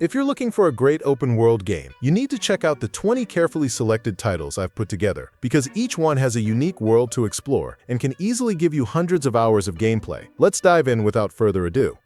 If you're looking for a great open-world game, you need to check out the 20 carefully selected titles I've put together, because each one has a unique world to explore and can easily give you hundreds of hours of gameplay. Let's dive in without further ado.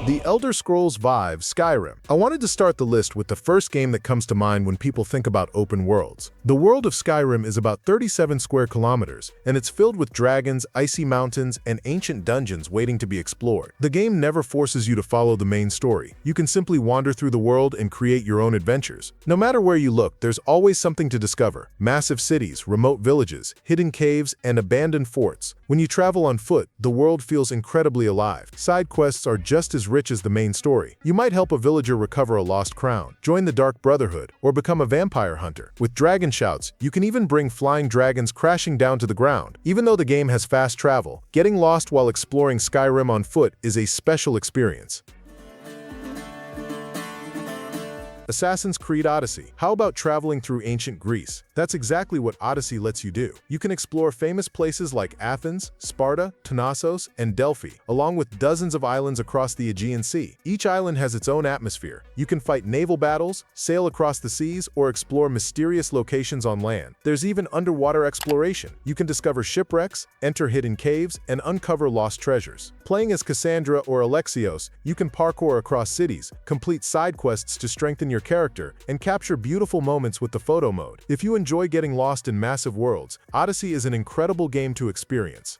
The Elder Scrolls V Skyrim. I wanted to start the list with the first game that comes to mind when people think about open worlds. The world of Skyrim is about 37 square kilometers, and it's filled with dragons, icy mountains, and ancient dungeons waiting to be explored. The game never forces you to follow the main story. You can simply wander through the world and create your own adventures. No matter where you look, there's always something to discover. Massive cities, remote villages, hidden caves, and abandoned forts. When you travel on foot, the world feels incredibly alive. Side quests are just as rich as the main story. You might help a villager recover a lost crown, join the Dark Brotherhood, or become a vampire hunter. With dragon shouts, you can even bring flying dragons crashing down to the ground. Even though the game has fast travel, getting lost while exploring Skyrim on foot is a special experience. Assassin's Creed Odyssey. How about traveling through ancient Greece? That's exactly what Odyssey lets you do. You can explore famous places like Athens, Sparta, Knossos, and Delphi, along with dozens of islands across the Aegean Sea. Each island has its own atmosphere. You can fight naval battles, sail across the seas, or explore mysterious locations on land. There's even underwater exploration. You can discover shipwrecks, enter hidden caves, and uncover lost treasures. Playing as Cassandra or Alexios, you can parkour across cities, complete side quests to strengthen your character, and capture beautiful moments with the photo mode. If you enjoy getting lost in massive worlds, Odyssey is an incredible game to experience.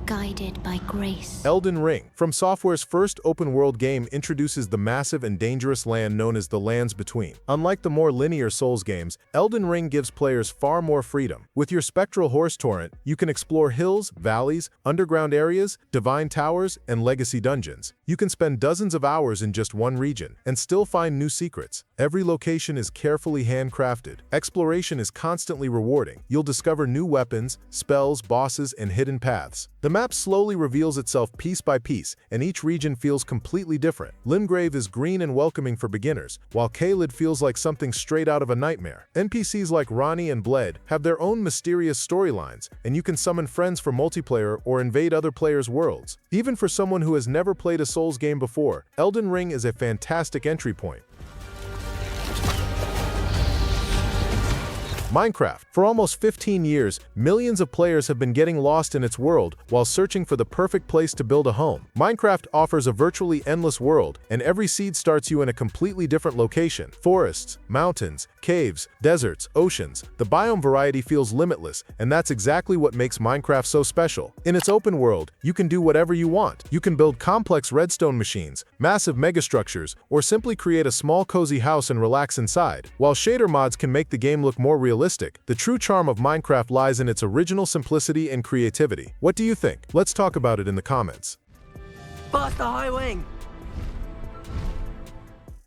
Guided by grace. Elden Ring, From Software's first open-world game, introduces the massive and dangerous land known as the Lands Between. Unlike the more linear Souls games, Elden Ring gives players far more freedom. With your spectral horse torrent, you can explore hills, valleys, underground areas, divine towers, and legacy dungeons. You can spend dozens of hours in just one region and still find new secrets. Every location is carefully handcrafted. Exploration is constantly rewarding. You'll discover new weapons, spells, bosses, and hidden paths. The map slowly reveals itself piece by piece, and each region feels completely different. Limgrave is green and welcoming for beginners, while Caelid feels like something straight out of a nightmare. NPCs like Ranni and Bled have their own mysterious storylines, and you can summon friends for multiplayer or invade other players' worlds. Even for someone who has never played a Souls game before, Elden Ring is a fantastic entry point. Minecraft. For almost 15 years, millions of players have been getting lost in its world while searching for the perfect place to build a home. Minecraft offers a virtually endless world, and every seed starts you in a completely different location. Forests, mountains, caves, deserts, oceans. The biome variety feels limitless, and that's exactly what makes Minecraft so special. In its open world, you can do whatever you want. You can build complex redstone machines, massive megastructures, or simply create a small cozy house and relax inside. While shader mods can make the game look more realistic, the true charm of Minecraft lies in its original simplicity and creativity. What do you think? Let's talk about it in the comments. Bust the high wing!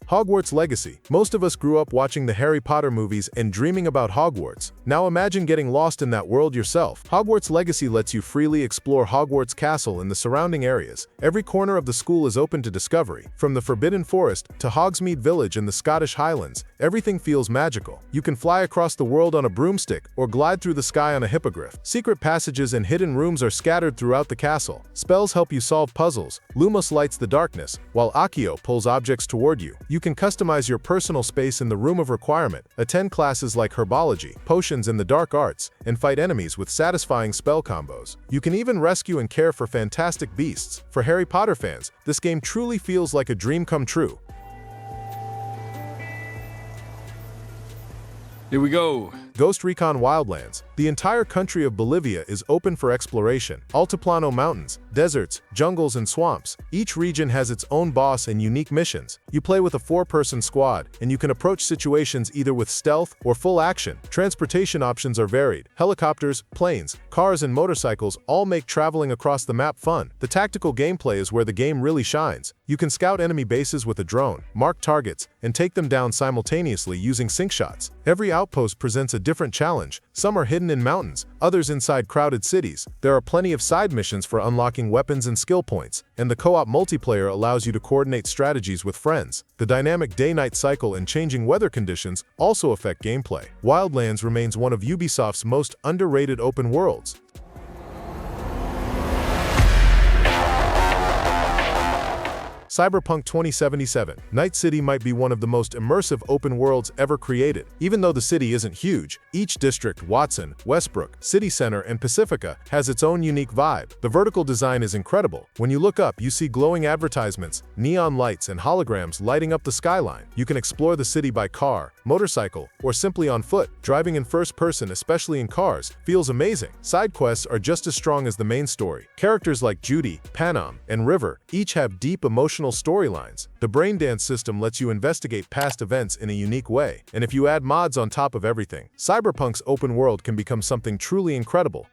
Hogwarts Legacy. Most of us grew up watching the Harry Potter movies and dreaming about Hogwarts. Now imagine getting lost in that world yourself. Hogwarts Legacy lets you freely explore Hogwarts Castle and the surrounding areas. Every corner of the school is open to discovery. From the Forbidden Forest to Hogsmeade Village in the Scottish Highlands, everything feels magical. You can fly across the world on a broomstick or glide through the sky on a hippogriff. Secret passages and hidden rooms are scattered throughout the castle. Spells help you solve puzzles. Lumos lights the darkness, while Accio pulls objects toward you. You can customize your personal space in the Room of Requirement, attend classes like Herbology, Potions in the Dark Arts, and fight enemies with satisfying spell combos. You can even rescue and care for fantastic beasts. For Harry Potter fans, this game truly feels like a dream come true. Here we go. Ghost Recon Wildlands. The entire country of Bolivia is open for exploration. Altiplano mountains, deserts, jungles, and swamps. Each region has its own boss and unique missions. You play with a 4-person squad, and you can approach situations either with stealth or full action. Transportation options are varied. Helicopters, planes, cars, and motorcycles all make traveling across the map fun. The tactical gameplay is where the game really shines. You can scout enemy bases with a drone, mark targets, and take them down simultaneously using sync shots. Every outpost presents a different challenge. Some are hidden in mountains, others inside crowded cities. There are plenty of side missions for unlocking weapons and skill points, and the co-op multiplayer allows you to coordinate strategies with friends. The dynamic day-night cycle and changing weather conditions also affect gameplay. Wildlands remains one of Ubisoft's most underrated open worlds. Cyberpunk 2077. Night City might be one of the most immersive open worlds ever created. Even though the city isn't huge, each district, Watson, Westbrook, City Center, and Pacifica, has its own unique vibe. The vertical design is incredible. When you look up, you see glowing advertisements, neon lights, and holograms lighting up the skyline. You can explore the city by car, motorcycle, or simply on foot. Driving in first person, especially in cars, feels amazing. Side quests are just as strong as the main story. Characters like Judy, Panam, and River each have deep emotional storylines. The Braindance system lets you investigate past events in a unique way. And if you add mods on top of everything, Cyberpunk's open world can become something truly incredible.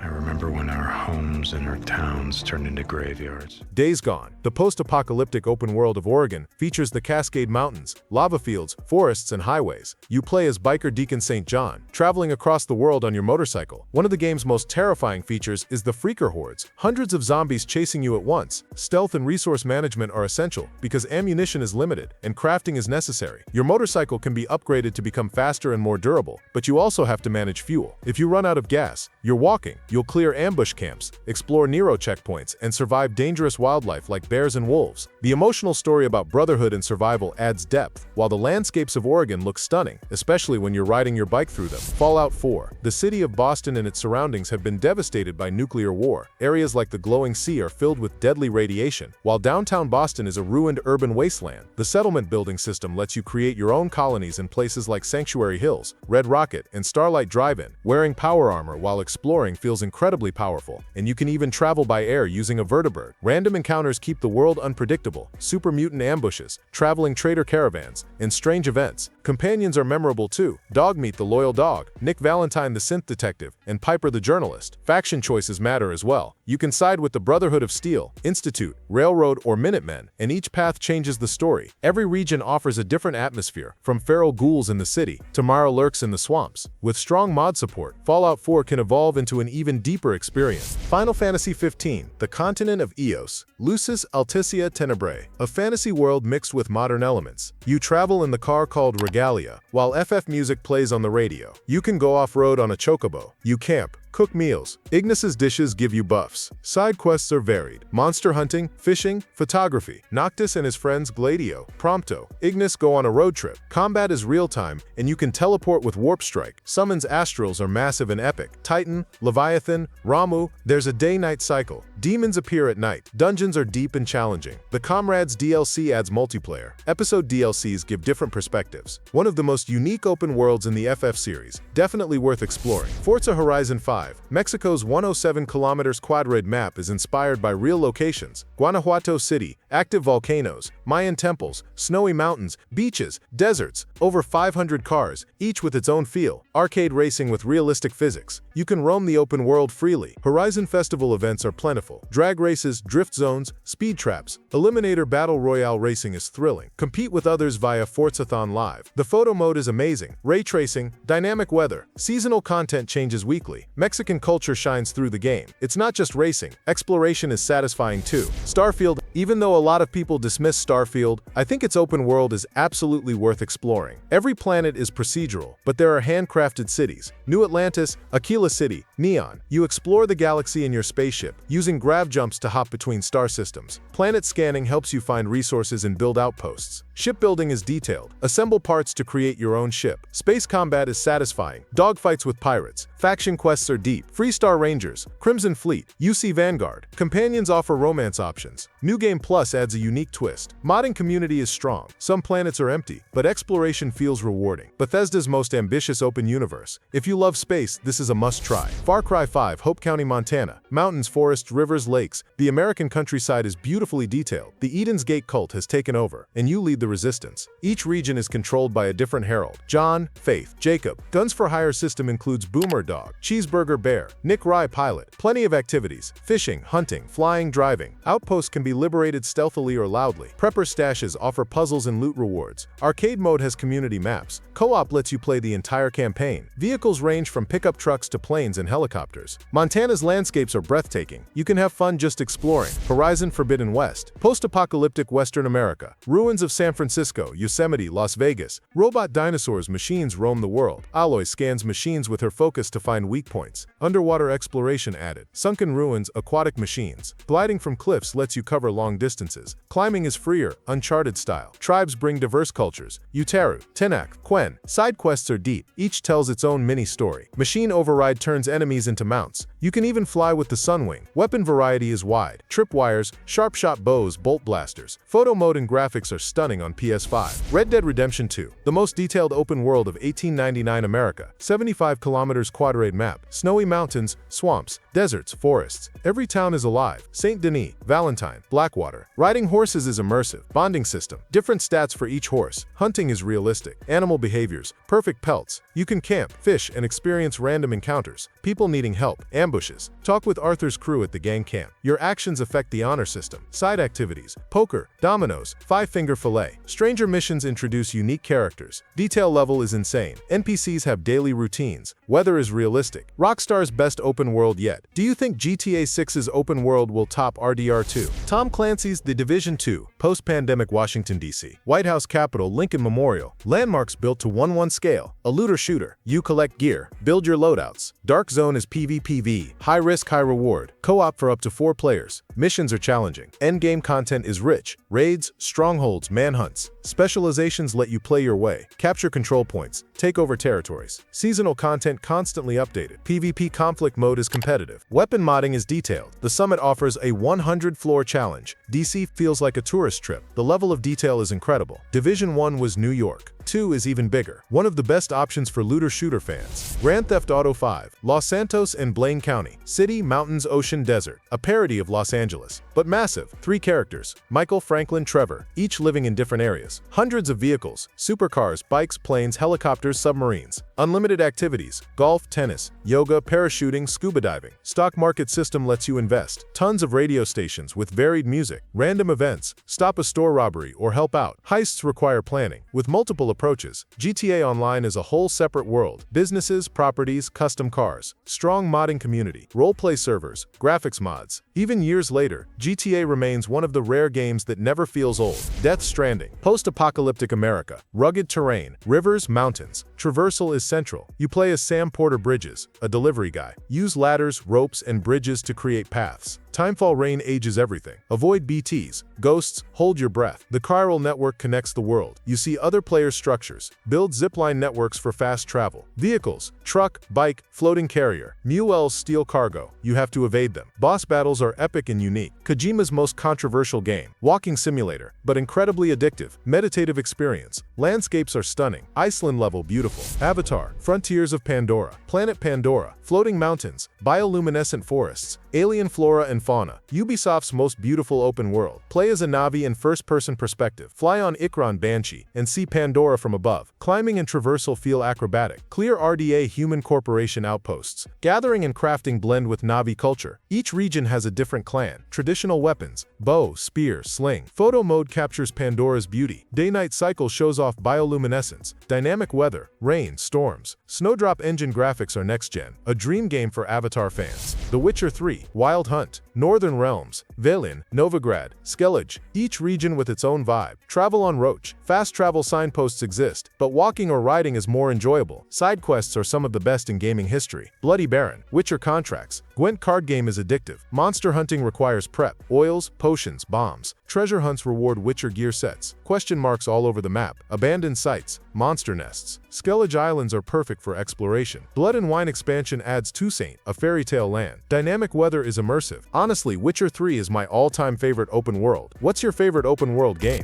I remember when our homes and our towns turned into graveyards. Days Gone, the post-apocalyptic open world of Oregon, features the Cascade Mountains, lava fields, forests, and highways. You play as biker Deacon St. John, traveling across the world on your motorcycle. One of the game's most terrifying features is the Freaker Hordes, hundreds of zombies chasing you at once. Stealth and resource management are essential because ammunition is limited and crafting is necessary. Your motorcycle can be upgraded to become faster and more durable, but you also have to manage fuel. If you run out of gas, you're walking. You'll clear ambush camps, explore Nero checkpoints, and survive dangerous wildlife like bears and wolves. The emotional story about brotherhood and survival adds depth, while the landscapes of Oregon look stunning, especially when you're riding your bike through them. Fallout 4. The city of Boston and its surroundings have been devastated by nuclear war. Areas like the glowing sea are filled with deadly radiation, while downtown Boston is a ruined urban wasteland. The settlement building system lets you create your own colonies in places like Sanctuary Hills, Red Rocket, and Starlight Drive-In. Wearing power armor while exploring feels incredibly powerful, and you can even travel by air using a vertibird. Random encounters keep the world unpredictable. Super mutant ambushes, traveling trader caravans, and strange events. Companions are memorable too. Dogmeat the loyal dog, Nick Valentine the synth detective, and Piper the journalist. Faction choices matter as well. You can side with the Brotherhood of Steel, Institute, Railroad, or Minutemen, and each path changes the story. Every region offers a different atmosphere, from feral ghouls in the city to Mara lurks in the swamps. With strong mod support, Fallout 4 can evolve into an even deeper experience. Final Fantasy XV, the continent of Eos, Lucis Alticia Tenebrae, a fantasy world mixed with modern elements. You travel in the car called Regalia, while FF music plays on the radio. You can go off-road on a chocobo. You camp, cook meals. Ignis's dishes give you buffs. Side quests are varied. Monster hunting, fishing, photography. Noctis and his friends Gladio, Prompto, Ignis go on a road trip. Combat is real-time, and you can teleport with Warp Strike. Summons Astrals are massive and epic. Titan, Leviathan, Ramu, there's a day-night cycle. Demons appear at night. Dungeons are deep and challenging. The Comrades DLC adds multiplayer. Episode DLCs give different perspectives. One of the most unique open worlds in the FF series, definitely worth exploring. Forza Horizon 5. Mexico's 107 kilometers quadrid map is inspired by real locations. Guanajuato City, active volcanoes, Mayan temples, snowy mountains, beaches, deserts, over 500 cars, each with its own feel. Arcade racing with realistic physics. You can roam the open world freely. Horizon Festival events are plentiful. Drag races, drift zones, speed traps. Eliminator Battle Royale racing is thrilling. Compete with others via Forzathon Live. The photo mode is amazing. Ray tracing, dynamic weather. Seasonal content changes weekly. Mexican culture shines through the game. It's not just racing. Exploration is satisfying too. Starfield. Even though a lot of people dismiss Starfield, I think its open world is absolutely worth exploring. Every planet is procedural, but there are handcrafted cities. New Atlantis, Aquila City, Neon. You explore the galaxy in your spaceship, using grav jumps to hop between star systems. Planet scanning helps you find resources and build outposts. Shipbuilding is detailed. Assemble parts to create your own ship. Space combat is satisfying. Dogfights with pirates. Faction quests are deep. Freestar Rangers, Crimson Fleet, UC Vanguard. Companions offer romance options. New Game Plus adds a unique twist. Modding community is strong. Some planets are empty, but exploration feels rewarding. Bethesda's most ambitious open universe. If you love space, this is a must-try. Far Cry 5, Hope County, Montana. Mountains, forests, rivers, lakes. The American countryside is beautifully detailed. The Eden's Gate cult has taken over, and you lead the resistance. Each region is controlled by a different herald. John, Faith, Jacob. Guns for Hire system includes Boomer Dog, Cheeseburger Bear, Nick Rye Pilot. Plenty of activities. Fishing, hunting, flying, driving. Outposts can be liberated stealthily or loudly. Prepper stashes offer puzzles and loot rewards. Arcade mode has community maps. Co-op lets you play the entire campaign. Vehicles range from pickup trucks to the planes and helicopters. Montana's landscapes are breathtaking. You can have fun just exploring. Horizon Forbidden West. Post-apocalyptic Western America. Ruins of San Francisco, Yosemite, Las Vegas. Robot dinosaurs, machines roam the world. Aloy scans machines with her focus to find weak points. Underwater exploration added. Sunken ruins, aquatic machines. Gliding from cliffs lets you cover long distances. Climbing is freer, Uncharted style. Tribes bring diverse cultures. Utaru, Tenak, Quen. Side quests are deep. Each tells its own mini-story. Machine override turns enemies into mounts. You can even fly with the Sunwing. Weapon variety is wide. Tripwires, sharp-shot bows, bolt blasters. Photo mode and graphics are stunning on PS5. Red Dead Redemption 2. The most detailed open world of 1899 America. 75 kilometers quadrate map. Snowy mountains, swamps, deserts, forests. Every town is alive. St. Denis, Valentine, Blackwater. Riding horses is immersive. Bonding system. Different stats for each horse. Hunting is realistic. Animal behaviors. Perfect pelts. You can camp, fish, and experience random encounters. People needing help. Ambushes. Talk with Arthur's crew at the gang camp. Your actions affect the honor system. Side activities. Poker, dominoes, five-finger fillet. Stranger missions introduce unique characters. Detail level is insane. NPCs have daily routines. Weather is realistic. Rockstar's best open world yet. Do you think GTA 6's open world will top RDR2? Tom Clancy's The Division 2. Post-pandemic Washington, D.C. White House Capitol, Lincoln Memorial. Landmarks built to 1:1 scale. A looter-shooter. You collect gear. Build your loadouts. Dark Zone is PvPv. High risk, high reward. Co-op for up to 4 players. Missions are challenging. Endgame content is rich. Raids, strongholds, manhunts. Specializations let you play your way. Capture control points. Take over territories. Seasonal content constantly updated. PvP conflict mode is competitive. Weapon modding is detailed. The Summit offers a 100-floor challenge. DC feels like a tourist trip. The level of detail is incredible. Division 1 was New York. 2 is even bigger. One of the best options for looter-shooter fans. Grand Theft Auto 5. Los Santos and Blaine County. City, mountains, ocean, desert. A parody of Los Angeles. But massive. 3 characters. Michael, Franklin, Trevor. Each living in different areas. Hundreds of vehicles. Supercars, bikes, planes, helicopters, submarines. Unlimited activities. Golf, tennis, yoga, parachuting, scuba diving. Stock market system lets you invest. Tons of radio stations with varied music. Random events. Stop a store robbery or help out. Heists require planning. With multiple approaches. GTA Online is a whole separate world. Businesses, properties, custom cars. Strong modding community. Roleplay servers. Graphics mods. Even years later, GTA remains one of the rare games that never feels old. Death Stranding. Post-apocalyptic America. Rugged terrain. Rivers, mountains. Traversal is central. You play as Sam Porter Bridges, a delivery guy. Use ladders, ropes, and bridges to create paths. Timefall rain ages everything. Avoid BTs, ghosts, hold your breath. The chiral network connects the world. You see other players' structures. Build zipline networks for fast travel. Vehicles, truck, bike, floating carrier. Muels steal cargo. You have to evade them. Boss battles are epic and unique. Kojima's most controversial game. Walking simulator, but incredibly addictive. Meditative experience. Landscapes are stunning. Iceland level beautiful. Avatar, Frontiers of Pandora. Planet Pandora. Floating mountains. Bioluminescent forests. Alien flora and fauna. Ubisoft's most beautiful open world. Play as a Navi in first-person perspective. Fly on Ikran Banshee and see Pandora from above. Climbing and traversal feel acrobatic. Clear RDA Human Corporation outposts. Gathering and crafting blend with Navi culture. Each region has a different clan. Traditional weapons. Bow, spear, sling. Photo mode captures Pandora's beauty. Day-night cycle shows off bioluminescence. Dynamic weather. Rain, storms. Snowdrop engine graphics are next-gen. A dream game for Avatar fans. The Witcher 3. Wild Hunt. Northern Realms. Velin, Novigrad, Skellige. Each region with its own vibe. Travel on Roach. Fast travel signposts exist, but walking or riding is more enjoyable. Side quests are some of the best in gaming history. Bloody Baron. Witcher contracts. Gwent card game is addictive. Monster hunting requires prep. Oils, potions, bombs. Treasure hunts reward Witcher gear sets. Question marks all over the map. Abandoned sites. Monster nests. Skellige Islands are perfect for exploration. Blood and Wine expansion adds Toussaint, a fairy tale land. Dynamic weather is immersive. Honestly, Witcher 3 is my all-time favorite open world. What's your favorite open world game?